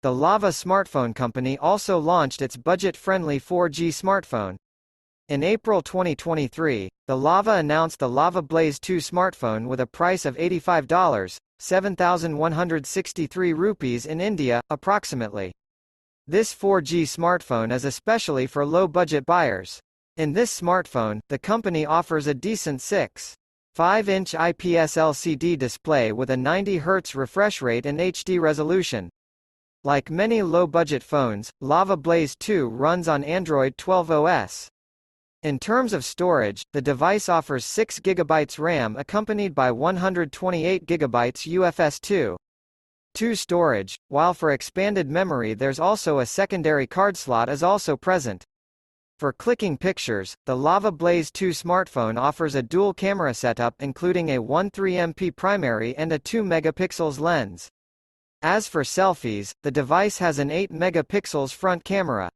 The Lava smartphone company also launched its budget-friendly 4G smartphone. In April 2023, the Lava announced the Lava Blaze 2 smartphone with a price of $85, 7,163 rupees in India, approximately. This 4G smartphone is especially for low-budget buyers. In this smartphone, the company offers a decent 6.5-inch IPS LCD display with a 90 Hz refresh rate and HD resolution. Like many low-budget phones, Lava Blaze 2 runs on Android 12 OS. In terms of storage, the device offers 6 GB RAM accompanied by 128 GB UFS 2.2 storage, while for expanded memory there's also a secondary card slot is also present. For clicking pictures, the Lava Blaze 2 smartphone offers a dual camera setup including a 13MP primary and a 2 megapixels lens. As for selfies, the device has an 8 megapixels front camera.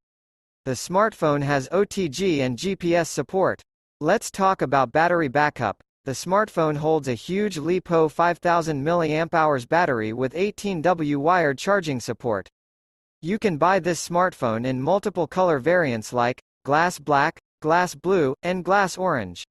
The smartphone has OTG and GPS support. Let's talk about battery backup. The smartphone holds a huge LiPo 5000 mAh battery with 18W wired charging support. You can buy this smartphone in multiple color variants like glass black, glass blue, and glass orange.